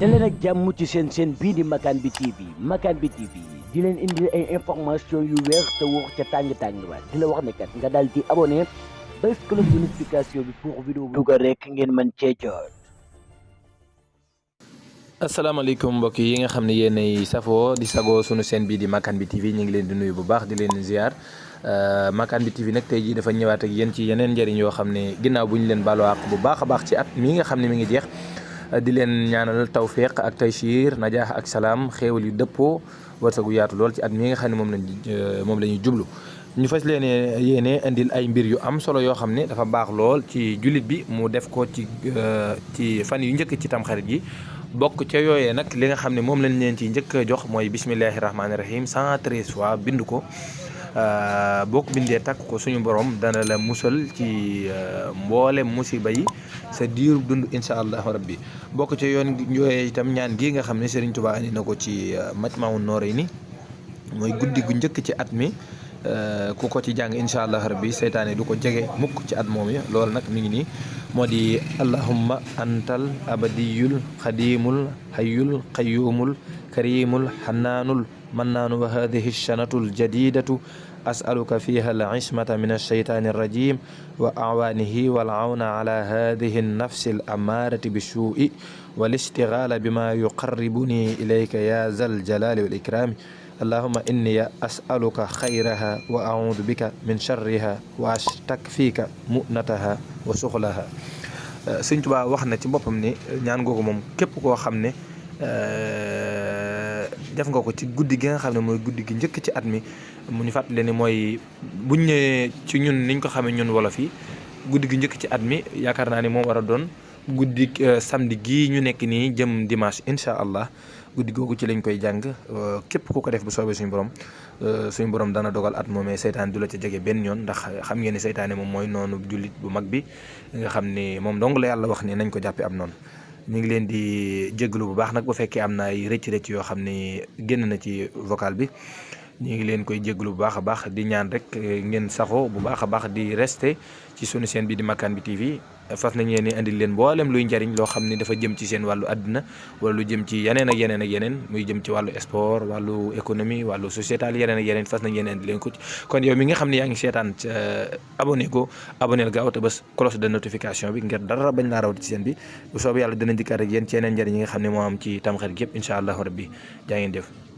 daleen ak jàmm ci seen bii di Makane bi TV Makane bi TV di leen indi ay information yu wér te wóor ca tàng-tàng ba di la wax ne kat nga daal di abonné bés cloche de notification bi pour vidéo bu dugal rek ngeen mën cee jot. asalaamaaleykum mbokk yi nga xam ne yéenay safoo di sagoo sunu seen bii di Makane bi TV ñu ngi leen di nuyu bu baax di leen ziar Makane bi TV nag tey jii dafa ñëwaat ak yéen ci yeneen njëriñ yoo xam ne ginnaaw bu ñu leen baalu àq bu baax a baax ci at mii nga xam ne mi ngi jeex di leen ñaanal tawféq ak taysiir najaax ak salaam xéewal yu dëppoo wërsëgu yaatu lool ci at mii nga xam ne moom la ñuy jublu. ñu fas leen yéene indil ay mbir yu am solo yoo xam ne dafa baax lool ci jullit bi mu def ko ci fan yu njëkk ci tamxarit gi. bokk ca yooyee nag li nga xam ne moom lañ leen ci njëkk a jox mooy bismillahi rahmaani rahim 113 fois bind ko boo ko bindee takk ko suñu borom dana la musal ci mboolem musiba yi sa diiru dund incha allahu rabbi bokk ca yoon yooyee itam ñaan gi nga xam ne Serigne Touba andi na ko ci Majmahun Nurayni mooy guddi gu njëkk ci at mi ku ko ci jàng incha allah rabbi seytaane du ko jege mukk ci at moom yi loolu nag mi ngi nii moo di allahumma antal abadiyul xadimul hayyul qayyumul karimul xannaanul mannaanu wa hadihi shanatul jadidatu asaluka fiha al ismata min alsheytaani arrajim wa awaanihi wal awna ala hadihi nafsi al amaarati bissuui wal ishtigaala bima yuqarribuni ilayka ya zal jalali wal ikrami allahuma inni asaluka xayraha wa audu bika min charriha wa astakfika munataha wa suxlaha Sëñ Tuubaa wax na ci boppam ni ñaan googu moom képp koo xam ne def nga ko ci guddi gi nga xam ne mooy guddi gi njëkk ci at mi mu ñu fàttali ni mooy buñ ñëwee ci ñun niñ ko xamee ñun wolof yi guddi gi njëkk ci at mi yaakaar naa ni moom war a doon guddi samedi gii ñu nekk nii jëm dimanche incha allah guddi googu ci lañ koy jàng képp ku ko def bu soobee suñu borom dana dogal at moomee seytaane du la ca jege benn yoon ndax xam ngeen ni seytaane moom mooy noonu jullit bu mag bi nga xam ni moom dong la yàlla wax ni nañ ko jàppee am noonu. ñu ngi leen di jégalu bu baax nag bu fekkee am na ay rëcc-rëcc yoo xam ni génn na ci vocal bi ñu ngi leen koy jégalu bu baax a baax di ñaan rek ngeen saxoo bu baax a baax di rester ci sunu chaîne bi di Makane bi TV. fas nañ leen indil leen mboolem luy njariñ loo xam ne dafa jëm ci seen wàllu àddina wala lu jëm ci yeneen ak yeneen muy jëm ci wàllu sport wàllu économie wàllu sociétal yeneen ak yeneen fas nañ leen indil leen ko kon yow mi nga xam ne yaa ngi seetaan abonné gaaw te bés cloche de notification bi ngir dara bañ laa rawati ci seen bi bu soobee yàlla dinañ dikkaat ak yéen ci yeneen njariñ yi nga xam ne moo am ci tamxarit yëpp incha allahu rabbi jaa ngeen jëf